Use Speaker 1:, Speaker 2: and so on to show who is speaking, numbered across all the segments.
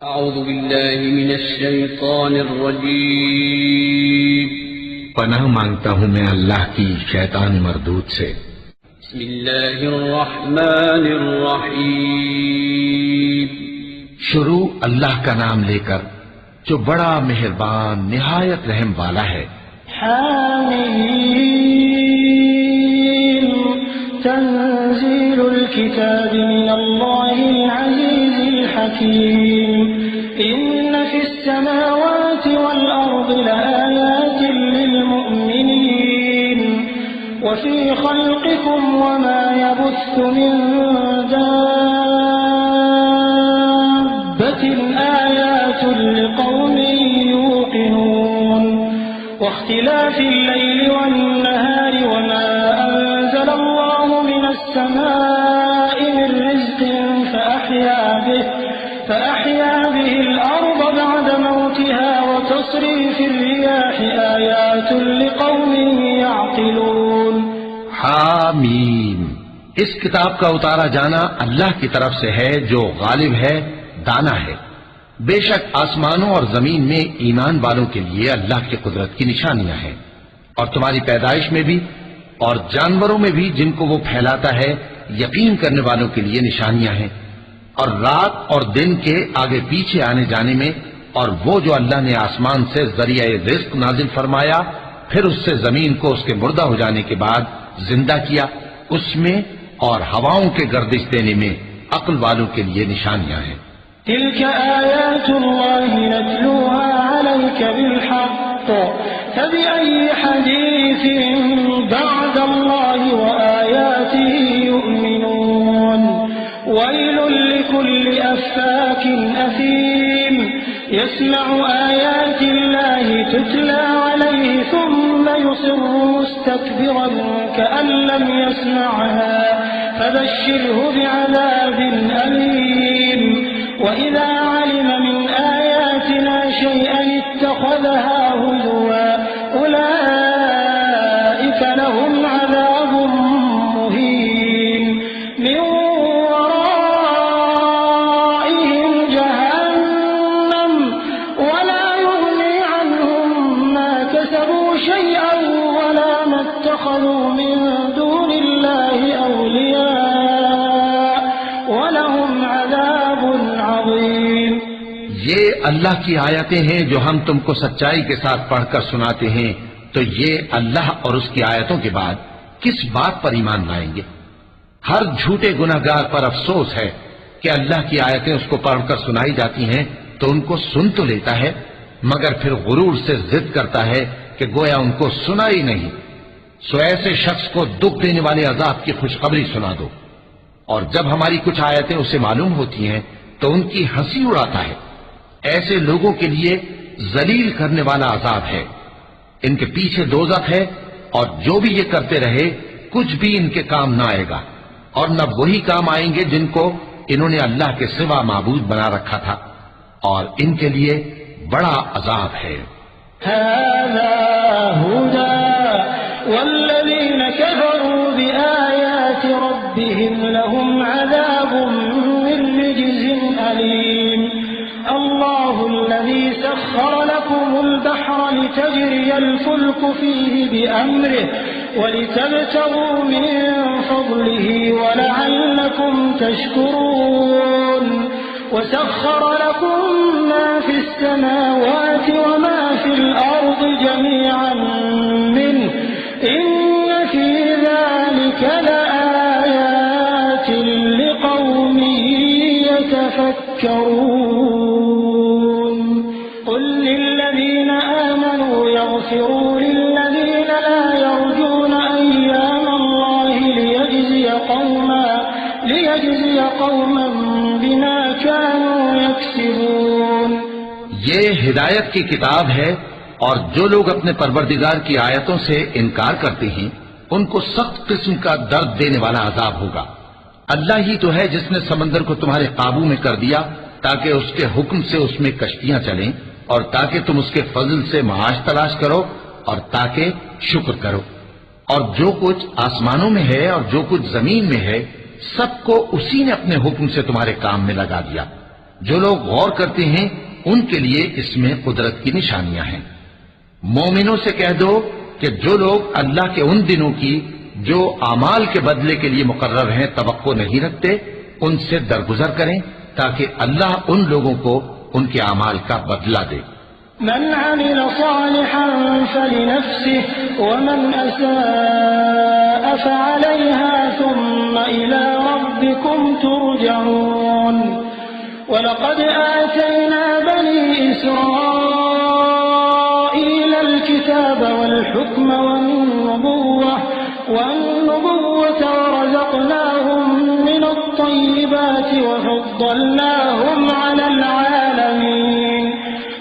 Speaker 1: अऊज़ु बिल्लाहि मिनश शैतानिर रजीम।
Speaker 2: पनाह मांगता हूँ मैं अल्लाह की शैतान मरदूद से।
Speaker 1: बिस्मिल्लाहिर रहमानिर रहीम।
Speaker 2: शुरू अल्लाह का नाम लेकर जो बड़ा मेहरबान निहायत रहम वाला है।
Speaker 3: हामीम तंज़ीलुल किताबि मिनल्लाहिल अज़ीज़िल हकीम। इन्न फिस समावाति वल अर्दि लआयातिन लिल मुमिनीन वफ़ी ख़ल्क़िकुम वमा यबुस्सु मिन दाब्बतिन आयातुन लिक़ौमिन युक़िनून। वख्तिलाफ़िल लैलि वन्नहारि वमा अंज़लल्लाहु मिनस समाइ मिन रिज़्क़िन فأحيا به الأرض بعد موتها وتصريف الرياح آيات لقوم يعقلون।
Speaker 2: हामीम, इस किताब का उतारा जाना अल्लाह की तरफ से है जो गालिब है, दाना है। बेशक आसमानों और जमीन में ईमान वालों के लिए अल्लाह की कुदरत की निशानियां हैं, और तुम्हारी पैदाइश में भी और जानवरों में भी जिनको वो फैलाता है यकीन करने वालों के लिए निशानियां हैं। और रात और दिन के आगे पीछे आने जाने में, और वो जो अल्लाह ने आसमान से जरिया रिज्क नाजिल फरमाया, फिर उससे जमीन को उसके मुर्दा हो जाने के बाद जिंदा किया, उसमें और हवाओं के गर्दिश देने में अक्ल वालों के लिए निशानियां हैं।
Speaker 3: तिल्क आयातुल्लाहि नत्लूहा अलैका बिलहक़ फबिअय्यि हदीसिन बअदल्लाहि व आयातिहि युमिनून। वैलुल लिकुल्लि अफ़्फ़ाकिन असीम यस्मअु आयातिल्लाहि तुतला अलैहि सुम्मा युसिर्रु मुस्तकबिरन कअन लम यस्मअहा फबश्शिरहु बिअज़ाबिन अलीम। वइज़ा अलिम मिन आयातिना शैअन इत्तख़ज़हा हुज़ुवा उलाइक लहुम अज़ाबुम मुहीन मिन वराइहिम जहन्नम वला युग़नी अन्हुम मा कसबू शैअन वला मा इत्तख़ज़ू मिन दूनिल्लाहि औलिया वलहुम अज़ाबुन अज़ीम।
Speaker 2: ये अल्लाह की आयतें हैं जो हम तुमको सच्चाई के साथ पढ़कर सुनाते हैं, तो ये अल्लाह और उसकी आयतों के बाद किस बात पर ईमान लाएंगे? हर झूठे गुनहगार पर अफसोस है कि अल्लाह की आयतें उसको पढ़कर सुनाई जाती हैं तो उनको सुन तो लेता है, मगर फिर गुरूर से जिद करता है कि गोया उनको सुना ही नहीं। सो ऐसे शख्स को दुख देने वाले अजाब की खुशखबरी सुना दो। और जब हमारी कुछ आयतें उसे मालूम होती हैं तो उनकी हंसी उड़ाता है। ऐसे लोगों के लिए जलील करने वाला अजाब है। इनके पीछे दोज़ख है, और जो भी ये करते रहे कुछ भी इनके काम ना आएगा, और न वही काम आएंगे जिनको इन्होंने अल्लाह के सिवा माबूद बना रखा था, और इनके लिए बड़ा अजाब है।
Speaker 3: हाज़ा हुदा वल्लज़ीन कफ़रू बिआयाति रब्बिहिम लहुम अज़ाबुम मिन रिज्ज़िन अलीम। अल्लाहुल्लज़ी सख़्ख़र लकुमुल बहरा लितजरियल फुल्कु फ़ीहि बिअम्रिहि वलितब्तगू मिन फ़ज़लिहि वलअल्लकुम तशकुरून। वसख़्ख़र लकुम मा फ़िस समावाति वमा फ़िल अर्दि जमीअन मिन्हु इन्न फ़ी ज़ालिका लआयातिन लिक़ौमिन यतफ़क्करून। क़ुल लिल्लज़ीन आमनू यग़फ़िरू लिल्लज़ीन ला यर्जून अय्यामल्लाहि लियजज़िय क़ौमन बिमा कानू यक्सिबून।
Speaker 2: ये हिदायत की किताब है, और जो लोग अपने परवरदिगार की आयतों से इनकार करते हैं उनको सख्त किस्म का दर्द देने वाला अजाब होगा। अल्लाह ही तो है जिसने समंदर को तुम्हारे काबू में कर दिया ताकि उसके हुक्म से उसमें कश्तियां चलें, और ताकि तुम उसके फजल से माश तलाश करो, और ताकि शुक्र करो। और जो कुछ आसमानों में है और जो कुछ जमीन में है, सबको उसी ने अपने हुक्म से तुम्हारे काम में लगा दिया। जो लोग गौर करते हैं उनके लिए इसमें कुदरत की निशानियां हैं। मोमिनों से कह दो कि जो लोग अल्लाह के उन दिनों की जो अमाल के बदले के लिए मुकर्रर हैं तवक्को नहीं रखते, उनसे दरगुजर करें ताकि अल्लाह उन लोगों को उनके अमाल का बदला दे।
Speaker 3: मन अमिल सालिहन फलिनफ्सिह वमन असाअ फअलैहा सुम्मा इला रब्बिकुम तुरजऊन। वलक़द आतैना बनी इस्राईल अल-किताब वल-हुक्म वन-नबुव्वह वरज़क़नाहुम मिनत-तय्यिबात वफ़द्दलनाहुम अलल आलमीन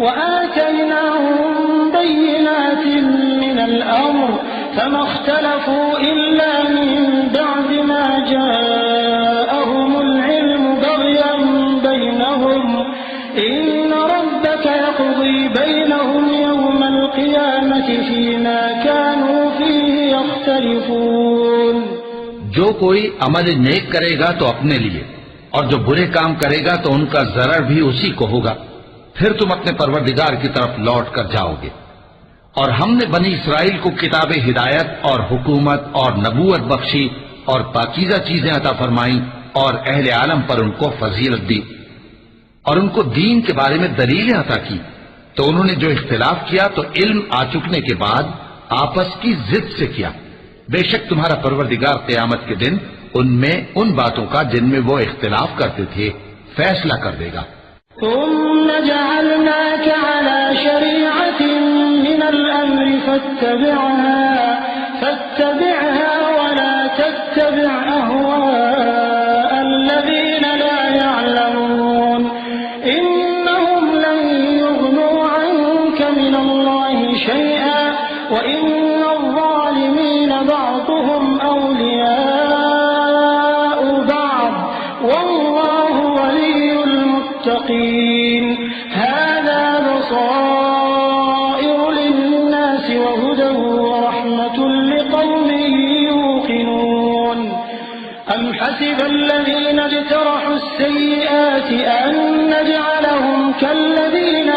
Speaker 3: वआतैनाहुम बय्यिनातिन मिनल अम्र फमा इख्तलफू इल्ला मिन बअद मा जाअहुमुल इल्मु बग़यन बैनहुम इन्न रब्बक यक़ज़ी बैनहुम यौमल क़ियामति फ़ीमा कानू फ़ीहि यख्तलिफ़ून।
Speaker 2: जो कोई अमल नेक करेगा तो अपने लिए, और जो बुरे काम करेगा तो उनका जरर भी उसी को होगा। फिर तुम अपने परवरदिगार की तरफ लौट कर जाओगे। और हमने बनी इसराइल को किताब हिदायत और हुकूमत और नबूवत बख्शी और पाकीज़ा चीजें अता फरमाई और अहले आलम पर उनको फजीलत दी और उनको दीन के बारे में दलीलें अता की। तो उन्होंने जो इख्तिलाफ किया तो इल्म आ चुकने के बाद आपस की जिद से किया। बेशक तुम्हारा परवरदिगार क़यामत के दिन उनमें उन बातों का जिनमें वो इख्तिलाफ करते थे फैसला कर देगा।
Speaker 3: ثم جعلناك على شريعة من الأمر فاتبعها ولا تتبع أهواء الذين لا يعلمون إنهم لن يغنوا عنك من الله شيئا وإن الظالمين بعضهم أولياء بعض والله ولي المتقين هذا بصائر للناس وهدى ورحمة لقوم يوقنون أم حسب الذين اجترحوا السيئات أن نجعلهم كالذين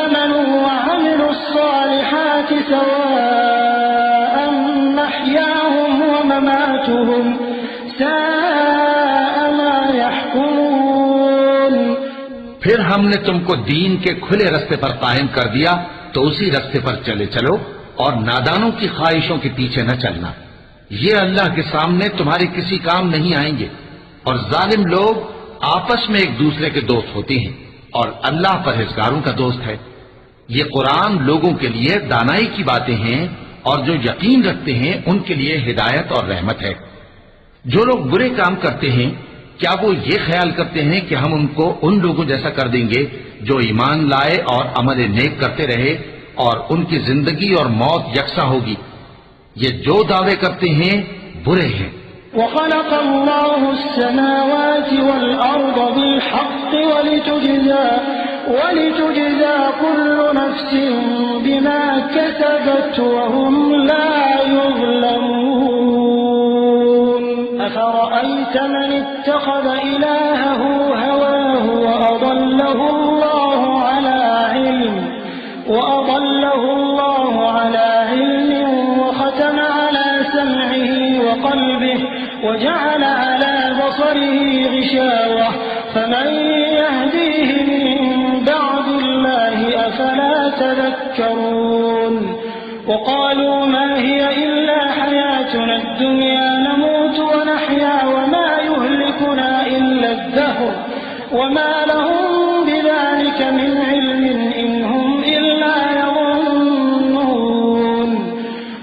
Speaker 3: آمنوا وعملوا الصالحات سواء محياهم ومماتهم ساء ما يحكمون।
Speaker 2: फिर हमने तुमको दीन के खुले रास्ते पर कायम कर दिया तो उसी रास्ते पर चले चलो और नादानों की ख्वाहिशों के पीछे न चलना। ये अल्लाह के सामने तुम्हारे किसी काम नहीं आएंगे और जालिम लोग आपस में एक दूसरे के दोस्त होते हैं और अल्लाह परहेजगारों का दोस्त है। ये कुरान लोगों के लिए दानाई की बातें हैं और जो यकीन रखते हैं उनके लिए हिदायत और रहमत है। जो लोग बुरे काम करते हैं क्या वो ये ख्याल करते हैं कि हम उनको उन लोगों जैसा कर देंगे जो ईमान लाए और अमल नेक करते रहे और उनकी जिंदगी और मौत यकसा होगी। ये जो दावे करते हैं बुरे हैं।
Speaker 3: وخلق الله السماوات والأرض بالحق ولتجزى كل نفس بما كسبت وهم لا يظلمون أفرأيت من اتخذ إلهه هواه وأضله الله على علم وختم على سمعه وقلبه وجعل على بصره غشاوة فمن يهديه من بعد الله أفلا تذكرون وقالوا ما هي إلا حياتنا الدنيا نموت ونحيا وما يهلكنا إلا الدهر وما لهم بذلك من علم إن هم إلا يظنون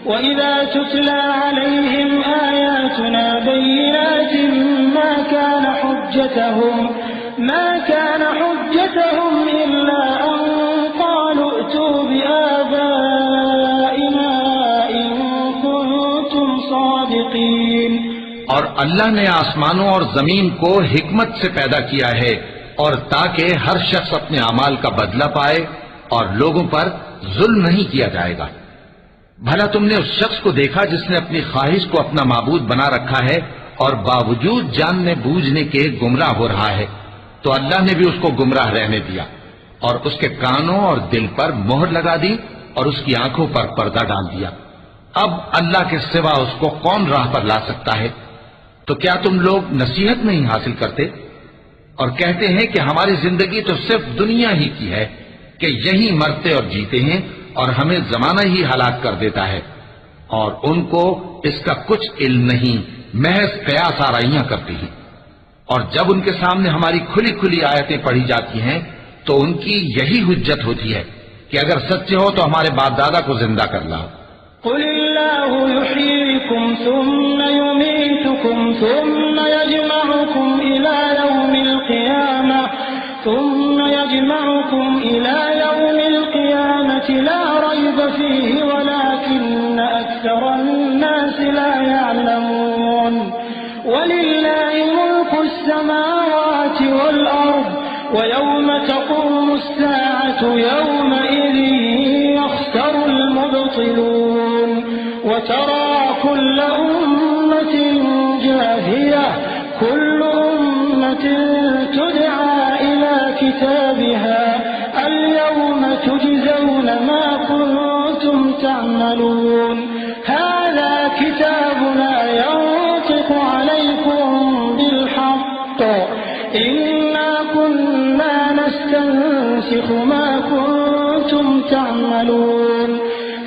Speaker 3: وإذا تتلى عليهم آياتنا بينات ما كان حجتهم إلا أن قالوا ائتوا بآبائنا إن كنتم صادقين।
Speaker 2: और अल्लाह ने आसमानों और जमीन को हिकमत से पैदा किया है और ताकि हर शख्स अपने अमाल का बदला पाए और लोगों पर जुल्म नहीं किया जाएगा। भला तुमने उस शख्स को देखा जिसने अपनी ख्वाहिश को अपना माबूद बना रखा है और बावजूद जानने बूझने के गुमराह हो रहा है, तो अल्लाह ने भी उसको गुमराह रहने दिया और उसके कानों और दिल पर मोहर लगा दी और उसकी आंखों पर पर्दा डाल दिया। अब अल्लाह के सिवा उसको कौन राह पर ला सकता है? तो क्या तुम लोग नसीहत नहीं हासिल करते और कहते हैं कि हमारी जिंदगी तो सिर्फ दुनिया ही की है, कि यही मरते और जीते हैं और हमें जमाना ही हलाक कर देता है, और उनको इसका कुछ इल्म नहीं, महज कयास आराइयां करते हैं। और जब उनके सामने हमारी खुली खुली आयतें पढ़ी जाती हैं तो उनकी यही हुज्जत होती है कि अगर सच्चे हो तो हमारे बाप दादा को जिंदा कर लाओ।
Speaker 3: कुलिल्लाहु युहयीकुम सुम्मा युमीतुकुम सुम्मा यजमउकुम इला यौमिल क़ियामति ला रैब फीहि वलाकिन्न अक्सरन नासि ला यअलमून। वलिल्लाहि मुल्कुस समावाति वल अर्द व यौम तक़ूमुस साअतु यौमइज़िन यख़्सरुल मुब्तिलून। व तरा कुल्ल उम्मतिन जाथिया कुल्लु उम्मतिन तुदआ इला किताबिहा अल-यौम तुजज़ौन मा कुन्तुम तअमलून। हाज़ा किताबुना यंतिक़ु अलैकुम बिल-हक़्क़ इन्ना कुन्ना नस्तंसिख़ु मा कुन्तुम तअमलून।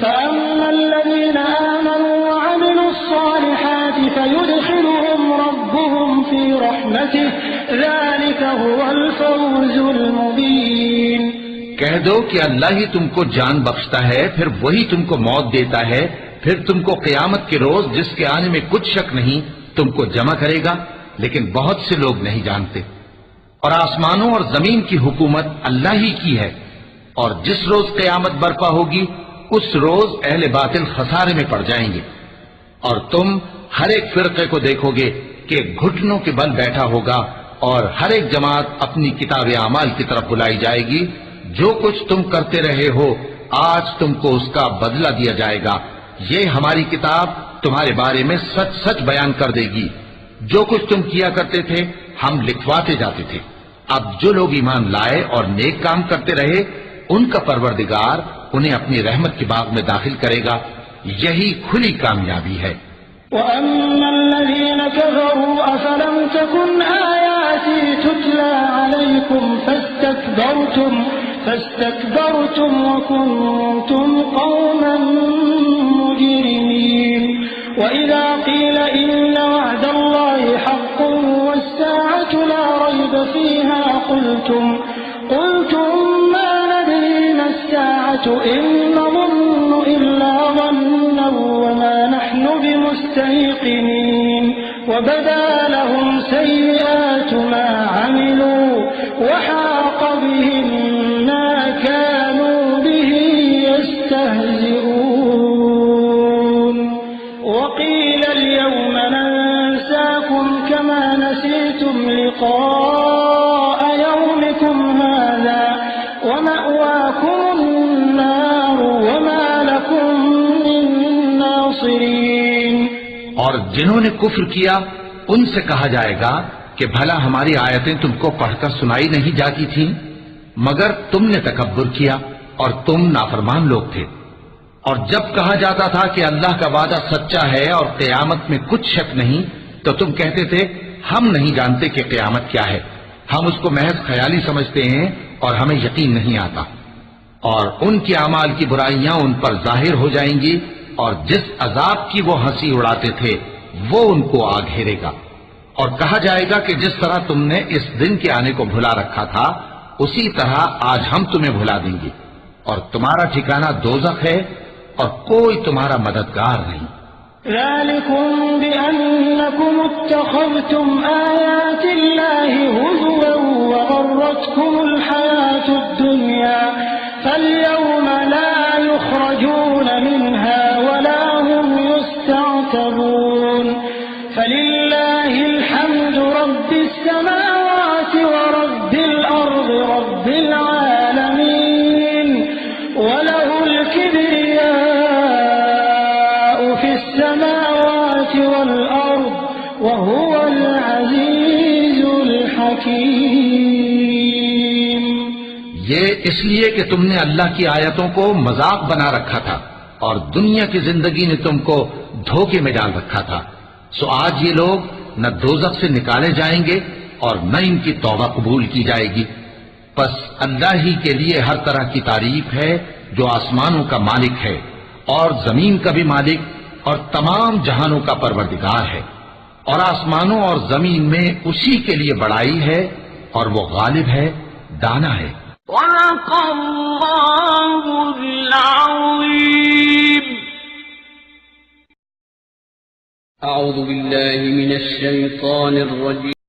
Speaker 3: फ़अम्मा الذين آمنوا وعملوا الصالحات فيدخلهم ربهم في رحمته ذلك هو الفوز المبين।
Speaker 2: कह दो कि अल्लाह ही तुमको जान बख्शता है, फिर वही तुमको मौत देता है, फिर तुमको क़यामत के रोज जिसके आने में कुछ शक नहीं तुमको जमा करेगा, लेकिन बहुत से लोग नहीं जानते। और आसमानों और जमीन की हुकूमत अल्लाह ही की है, और जिस रोज क़यामत बर्पा होगी उस रोज अहले बातिल खसारे में पड़ जाएंगे। और तुम हर एक फिरके को देखोगे कि घुटनों के बल बैठा होगा और हर एक जमात अपनी किताब आमाल की तरफ बुलाई जाएगी। जो कुछ तुम करते रहे हो आज तुमको उसका बदला दिया जाएगा। ये हमारी किताब तुम्हारे बारे में सच सच बयान कर देगी। जो कुछ तुम किया करते थे हम लिखवाते जाते थे। अब जो लोग ईमान लाए और नेक काम करते रहे उनका परवरदिगार उन्हें अपनी रहमत की बाग में दाखिल करेगा। यही खुली कामयाबी है।
Speaker 3: وَأَمَّا الَّذِينَ كَفَرُوا أَفَلَمْ تَكُنْ آيَاتِي تُتْلَى عَلَيْكُمْ فَاسْتَكْبَرْتُمْ وَكُنْتُمْ قَوْمًا مُجْرِمِينَ وَإِذَا قِيلَ إِنَّ وَعْدَ اللَّهِ حَقٌّ وَالسَّاعَةُ لَا رَيْبَ فِيهَا قُلْتُمْ مَا نَدْرِي مَا السَّاعَةُ إِن نَّظُنُّ إِلَّا ظَنًّا وَمَا نَحْنُ بِمُسْتَيْقِنِينَ وَبَدَا لَهُمْ سَيِّئَاتُ مَا عَمِلُوا وَحَاقَ بِهِم مَّا كَانُوا بِهِ يَسْتَهْزِئُونَ وَقِيلَ الْيَوْمَ نَنسَاكُمْ كَمَا نَسِيتُمْ لِقَاءَ يَوْمِكُمْ هَٰذَا وَمَأْوَاكُمُ النَّارُ وَمَا لَكُم مِّن نَّاصِرِينَ।
Speaker 2: और जिन्होंने कुफ्र किया उनसे कहा जाएगा कि भला हमारी आयतें तुमको पढ़कर सुनाई नहीं जाती थीं, मगर तुमने तकब्बुर किया और तुम नाफरमान लोग थे। और जब कहा जाता था कि अल्लाह का वादा सच्चा है और क़यामत में कुछ शक नहीं, तो तुम कहते थे हम नहीं जानते कि क़यामत क्या है, हम उसको महज ख्याली समझते हैं और हमें यकीन नहीं आता। और उनकी अमाल की बुराइयां उन पर जाहिर हो जाएंगी और जिस अजाब की वो हंसी उड़ाते थे वो उनको आ घेरेगा। और कहा जाएगा कि जिस तरह तुमने इस दिन के आने को भुला रखा था उसी तरह आज हम तुम्हें भुला देंगे, और तुम्हारा ठिकाना दोज़ख है और कोई तुम्हारा मददगार नहीं।
Speaker 3: ذَلِكُمْ بِأَنَّكُمُ اتَّخَذْتُمْ آيَاتِ اللَّهِ هُزُوًا وَغَرَّتْكُمُ الْحَيَاةُ الدُّنْيَا فَالْيَوْمَ لَا يُخْرَجُونَ مِنْهَا وَلَا هُمْ يُسْتَعْتَبُونَ فَلِلَّهِ الْحَمْدُ رَبِّ السَّمَاوَاتِ وَرَبِّ الْأَرْضِ رَبِّ الْعَالَمِينَ وَلَهُ الْكِبْرِيَاءُ فِي السَّمَاوَاتِ وَالْأَرْضِ وَهُوَ हकीम।
Speaker 2: ये इसलिए कि तुमने अल्लाह की आयतों को मजाक बना रखा था और दुनिया की जिंदगी ने तुमको धोखे में डाल रखा था। सो आज ये लोग न दोजख से निकाले जाएंगे और न इनकी तौबा कबूल की जाएगी। बस अल्लाह ही के लिए हर तरह की तारीफ है जो आसमानों का मालिक है और जमीन का भी मालिक और तमाम जहानों का परवरदिगार है। और आसमानों और जमीन में उसी के लिए बड़ाई है और वो गालिब है, दाना है।
Speaker 1: أعوذ بالله من الشيطان الرجيم